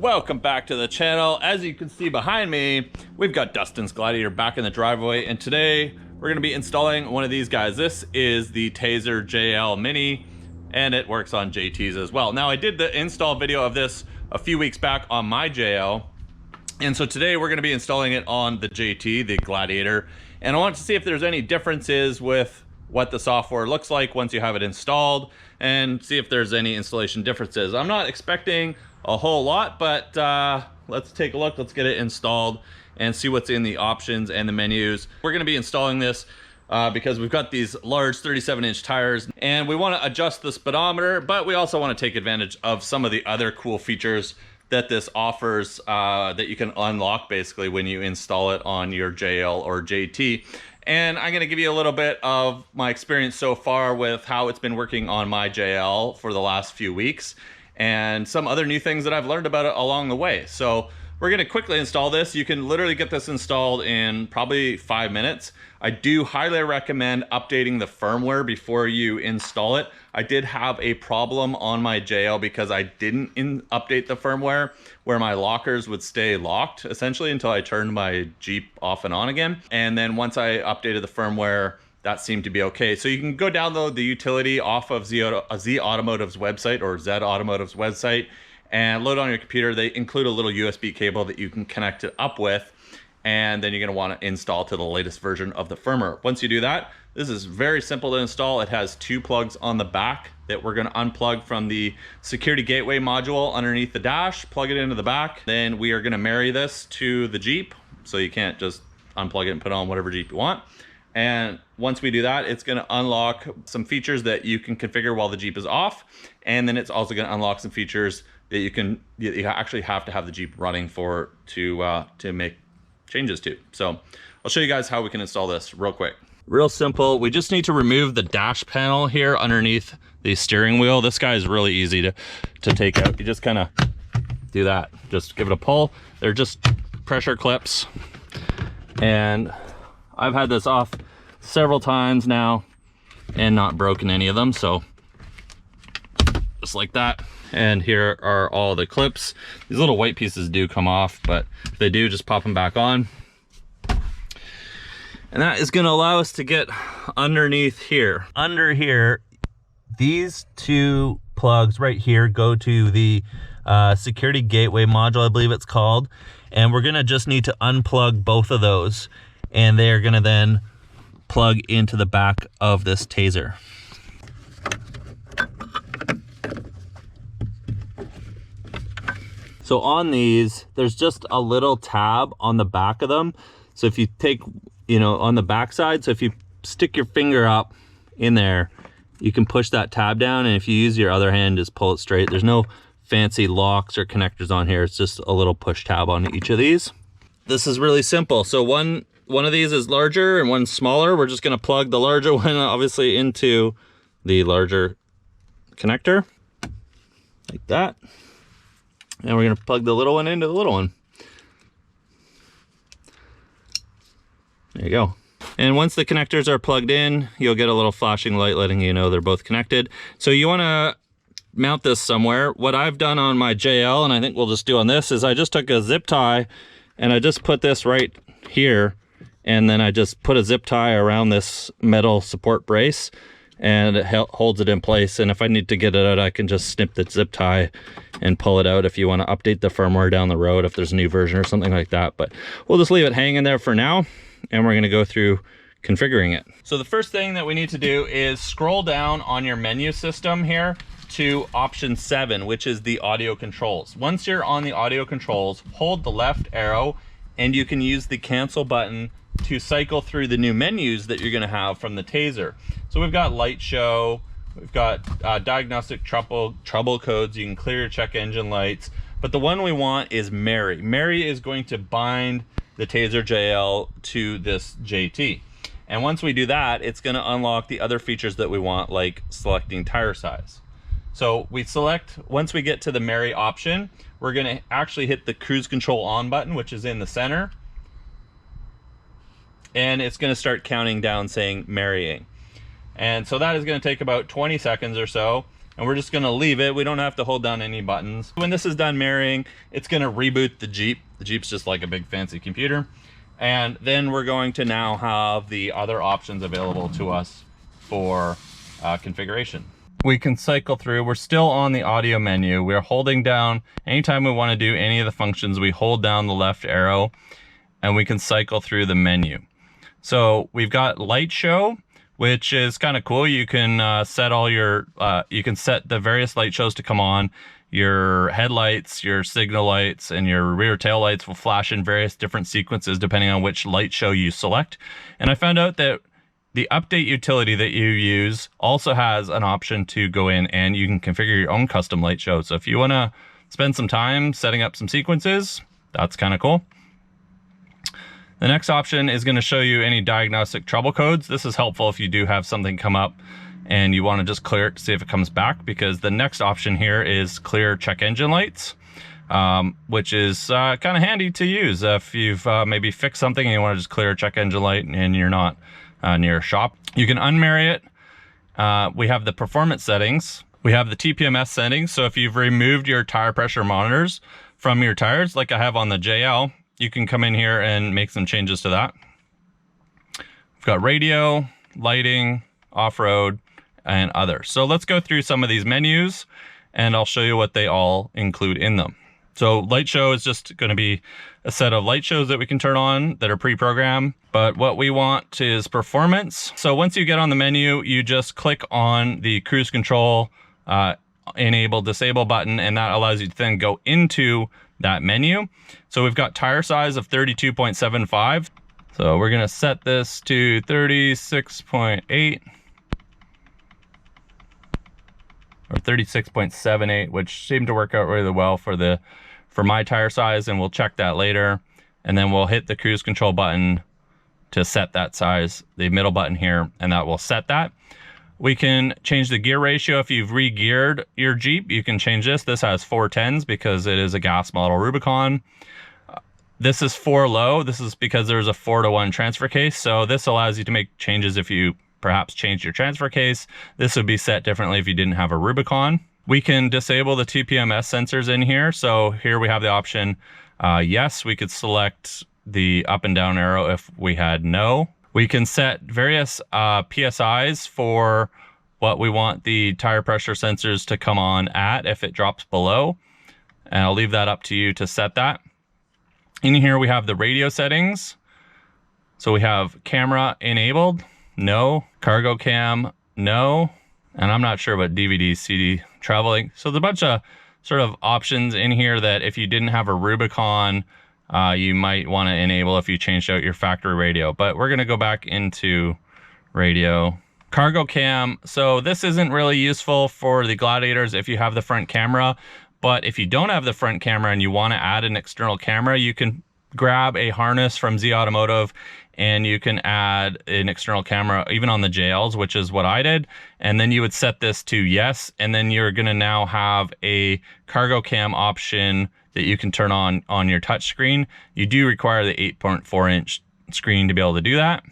Welcome back to the channel. As you can see behind me, we've got Dustin's Gladiator back in the driveway, and today we're going to be installing one of these guys. This is the Tazer JL Mini, and it works on JTs as well. Now, I did the install video of this a few weeks back on my JL, and so today we're going to be installing it on the JT, the Gladiator, and I want to see if there's any differences with what the software looks like once you have it installed, and see if there's any installation differences. I'm not expecting a whole lot, but let's take a look. Let's get it installed and see what's in the options and the menus. We're going to be installing this because we've got these large 37-inch tires, and we want to adjust the speedometer, but we also want to take advantage of some of the other cool features that this offers that you can unlock basically when you install it on your JL or JT. And I'm going to give you a little bit of my experience so far with how it's been working on my JL for the last few weeks, and some other new things that I've learned about it along the way. So we're going to quickly install this. You can literally get this installed in probably 5 minutes. I do highly recommend updating the firmware before you install it. I did have a problem on my JL because I didn't update the firmware, where my lockers would stay locked essentially until I turned my Jeep off and on again. And then once I updated the firmware, that seemed to be okay. So you can go download the utility off of Z Automotive's website, or Z Automotive's website, and load it on your computer. They include a little USB cable that you can connect it up with, and then you're gonna wanna install to the latest version of the firmware. Once you do that, this is very simple to install. It has 2 plugs on the back that we're gonna unplug from the security gateway module underneath the dash, plug it into the back. Then we are gonna marry this to the Jeep, so you can't just unplug it and put on whatever Jeep you want. And once we do that, it's gonna unlock some features that you can configure while the Jeep is off. And then it's also gonna unlock some features that you actually have to have the Jeep running for to make changes to. So I'll show you guys how we can install this real quick. Real simple. We just need to remove the dash panel here underneath the steering wheel. This guy is really easy to take out. You just kind of do that. Just give it a pull. They're just pressure clips. And I've had this off several times now and not broken any of them, so just like that. And here are all the clips. These little white pieces do come off, but if they do, just pop them back on. And that is going to allow us to get underneath here. Under here, these 2 plugs right here go to the security gateway module, I believe it's called, and we're going to just need to unplug both of those, and they're going to then plug into the back of this Tazer. So on these, there's just a little tab on the back of them. So if you take, on the back side, so if you stick your finger up in there, you can push that tab down, and if you use your other hand, just pull it straight. There's no fancy locks or connectors on here. It's just a little push tab on each of these. This is really simple. So one of these is larger and one's smaller. We're just gonna plug the larger one obviously into the larger connector, like that. And we're gonna plug the little one into the little one. There you go. And once the connectors are plugged in, you'll get a little flashing light letting you know they're both connected. So you wanna mount this somewhere. What I've done on my JL, and I think we'll just do on this, is I just took a zip tie and I just put this right here, and then I just put a zip tie around this metal support brace, and it holds it in place. And if I need to get it out, I can just snip the zip tie and pull it out if you want to update the firmware down the road, if there's a new version or something like that. But we'll just leave it hanging there for now, and we're going to go through configuring it. So the first thing that we need to do is scroll down on your menu system here to option 7, which is the audio controls. Once you're on the audio controls, hold the left arrow, and you can use the cancel button to cycle through the new menus that you're going to have from the Tazer. So we've got light show, we've got diagnostic trouble codes, you can clear your check engine lights, but the one we want is marry. Marry is going to bind the Tazer JL to this JT. And once we do that, it's going to unlock the other features that we want, like selecting tire size. So we select, once we get to the marry option, we're going to actually hit the cruise control on button, which is in the center. And it's going to start counting down saying marrying. And so that is going to take about 20 seconds or so. and we're just gonna leave it. We don't have to hold down any buttons. When this is done marrying, it's gonna reboot the Jeep. The Jeep's just like a big fancy computer. And then we're going to now have the other options available to us for configuration. We can cycle through. We're still on the audio menu. We're holding down, anytime we want to do any of the functions, we hold down the left arrow and we can cycle through the menu. So we've got light show, which is kind of cool. You can set all your, you can set the various light shows to come on. Your headlights, your signal lights, and your rear tail lights will flash in various different sequences depending on which light show you select. And I found out that the update utility that you use also has an option to go in and you can configure your own custom light show. So if you want to spend some time setting up some sequences, that's kind of cool. The next option is going to show you any diagnostic trouble codes. This is helpful if you do have something come up and you want to just clear it to see if it comes back, because the next option here is clear check engine lights, which is kind of handy to use if you've maybe fixed something and you want to just clear a check engine light and you're not near a shop. You can unmarry it. We have the performance settings. We have the TPMS settings. So if you've removed your tire pressure monitors from your tires, like I have on the JL, you can come in here and make some changes to that. We've got radio, lighting, off-road, and other. So let's go through some of these menus and I'll show you what they all include in them. So light show is just going to be a set of light shows that we can turn on that are pre-programmed, but what we want is performance. So once you get on the menu, you just click on the cruise control enable disable button, and that allows you to then go into that menu. So we've got tire size of 32.75. So we're going to set this to 36.8. or 36.78, which seemed to work out really well for my tire size, and we'll check that later. And then we'll hit the cruise control button to set that size, the middle button here, and that will set that. We can change the gear ratio. If you've re-geared your Jeep, you can change this. This has 410s because it is a gas model Rubicon. This is 4 low. This is because there's a 4:1 transfer case. So this allows you to make changes if you perhaps change your transfer case. This would be set differently if you didn't have a Rubicon. We can disable the TPMS sensors in here. So here we have the option, yes, we could select the up and down arrow if we had no. We can set various PSIs for what we want the tire pressure sensors to come on at if it drops below. And I'll leave that up to you to set that. In here we have the radio settings. So we have camera enabled, no. Cargo cam, no. And I'm not sure about DVD, CD, traveling. So there's a bunch of sort of options in here that if you didn't have a Rubicon, you might want to enable if you changed out your factory radio. But we're going to go back into radio. Cargo cam. So this isn't really useful for the Gladiators if you have the front camera. But if you don't have the front camera and you want to add an external camera, you can grab a harness from Z Automotive and you can add an external camera even on the JLs, which is what I did. And then you would set this to yes, and then you're going to now have a cargo cam option that you can turn on your touch screen. You do require the 8.4 inch screen to be able to do that.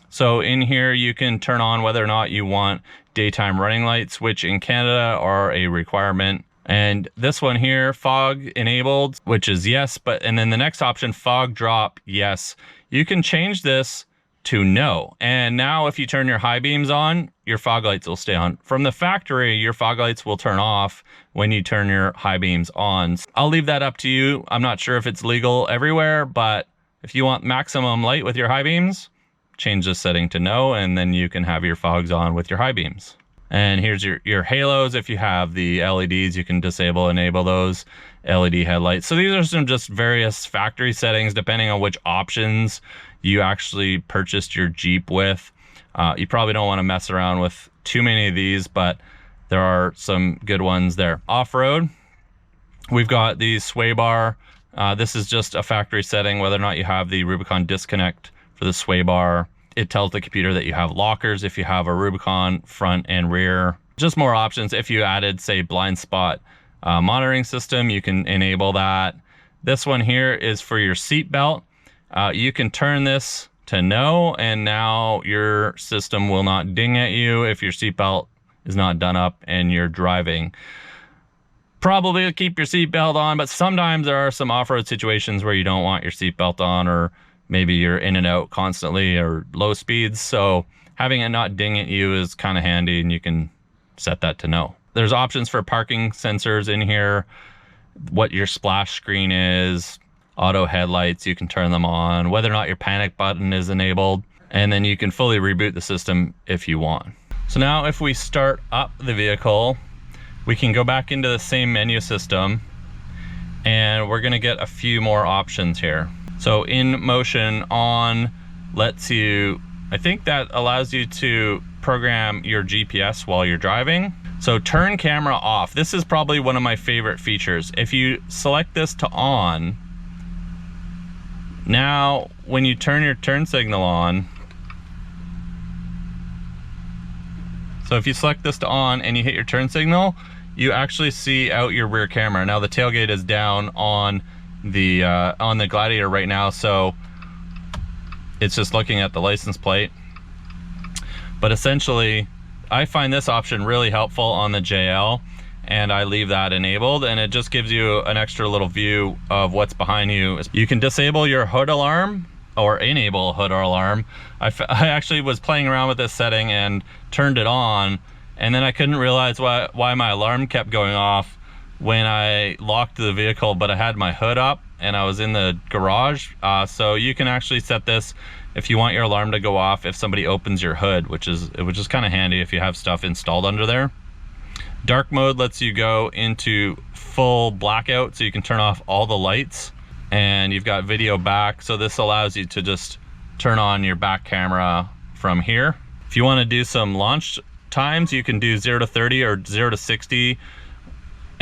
So in here you can turn on whether or not you want daytime running lights, which in Canada are a requirement. And this one here, fog enabled, which is yes, and then the next option, fog drop, yes. You can change this to no. And now if you turn your high beams on, your fog lights will stay on. From the factory, your fog lights will turn off when you turn your high beams on. I'll leave that up to you. I'm not sure if it's legal everywhere, but if you want maximum light with your high beams, change this setting to no, and then you can have your fogs on with your high beams. And here's your halos. If you have the LEDs, you can disable, enable those LED headlights. So these are some just various factory settings depending on which options you actually purchased your Jeep with. You probably don't want to mess around with too many of these, but there are some good ones there. Off-road, we've got the sway bar. This is just a factory setting, whether or not you have the Rubicon disconnect for the sway bar. It tells the computer that you have lockers if you have a Rubicon front and rear. Just more options. If you added, say, blind spot monitoring system, you can enable that. This one here is for your seat belt. You can turn this to no, and now your system will not ding at you if your seatbelt is not done up and you're driving. Probably keep your seatbelt on, but sometimes there are some off-road situations where you don't want your seatbelt on, or maybe you're in and out constantly or low speeds. So having it not ding at you is kind of handy, and you can set that to no. There's options for parking sensors in here, what your splash screen is, auto headlights, you can turn them on, whether or not your panic button is enabled, and then you can fully reboot the system if you want. So now if we start up the vehicle, we can go back into the same menu system, and we're gonna get a few more options here. So in motion on lets you, I think that allows you to program your GPS while you're driving. So turn camera off. This is probably one of my favorite features. If you select this to on, now when you turn your turn signal on, so if you select this to on and you hit your turn signal, you actually see out your rear camera. Now the tailgate is down on the Gladiator right now, so it's just looking at the license plate. But essentially, I find this option really helpful on the JL, and I leave that enabled, and it just gives you an extra little view of what's behind you. You can disable your hood alarm or enable hood alarm. I actually was playing around with this setting and turned it on, and then I couldn't realize why my alarm kept going off when I locked the vehicle, but I had my hood up and I was in the garage. So you can actually set this if you want your alarm to go off if somebody opens your hood, which is kind of handy if you have stuff installed under there. Dark mode lets you go into full blackout, so you can turn off all the lights, and you've got video back, so this allows you to just turn on your back camera from here. If you want to do some launch times, you can do 0 to 30 or 0 to 60,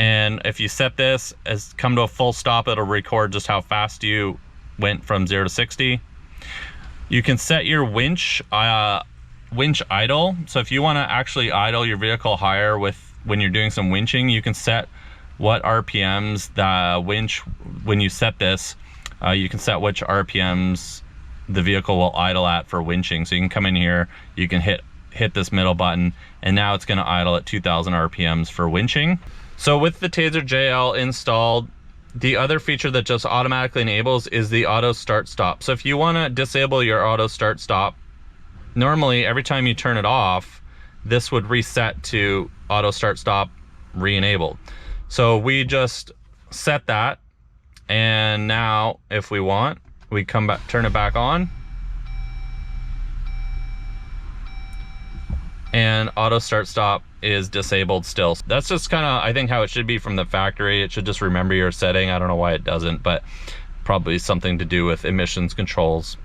and if you set this as come to a full stop, it'll record just how fast you went from 0 to 60. You can set your winch idle, so if you want to actually idle your vehicle higher when you're doing some winching, you can set what RPMs the winch, when you set this, you can set which RPMs the vehicle will idle at for winching. So you can come in here, you can hit this middle button, and now it's going to idle at 2000 RPMs for winching. So with the Tazer JL installed, the other feature that just automatically enables is the auto start stop. So if you want to disable your auto start stop, normally every time you turn it off, this would reset to auto start stop re-enabled. So we just set that, and now if we want, we come back, turn it back on, and auto start stop is disabled still. That's just kind of, I think, how it should be from the factory. It should just remember your setting. I don't know why it doesn't, but probably something to do with emissions controls.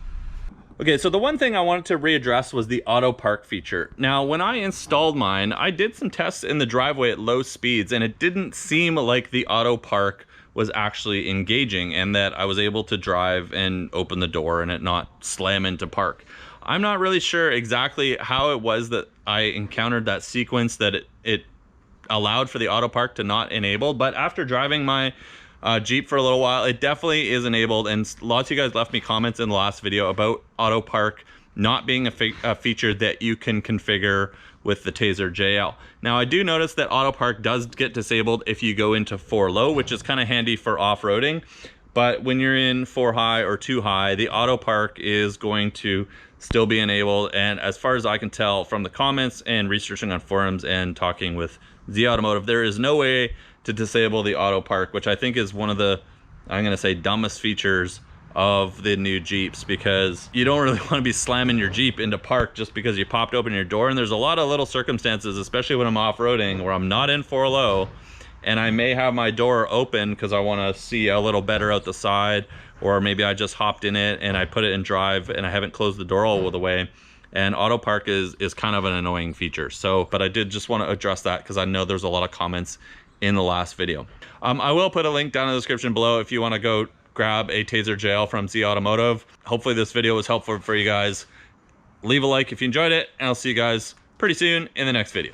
Okay, so the one thing I wanted to readdress was the auto park feature. Now, when I installed mine, I did some tests in the driveway at low speeds, and it didn't seem like the auto park was actually engaging and that I was able to drive and open the door and it not slam into park. I'm not really sure exactly how it was that I encountered that sequence that it allowed for the auto park to not enable, but after driving my Jeep for a little while, it definitely is enabled, and lots of you guys left me comments in the last video about auto park not being a feature that you can configure with the Tazer JL. Now, I do notice that auto park does get disabled if you go into 4 low, which is kind of handy for off-roading, but when you're in 4 high or 2 high, the auto park is going to still be enabled. And as far as I can tell from the comments and researching on forums and talking with Z Automotive, there is no way to disable the auto park, which I think is one of the, I'm gonna say, dumbest features of the new Jeeps, because you don't really want to be slamming your Jeep into park just because you popped open your door. And there's a lot of little circumstances, especially when I'm off-roading, where I'm not in 4 low and I may have my door open because I want to see a little better out the side, or maybe I just hopped in it and I put it in drive and I haven't closed the door all the way. And auto park is kind of an annoying feature. So, but I did just want to address that because I know there's a lot of comments in the last video. I will put a link down in the description below if you want to go grab a Tazer JL from Z Automotive. Hopefully this video was helpful for you guys. Leave a like if you enjoyed it, and I'll see you guys pretty soon in the next video.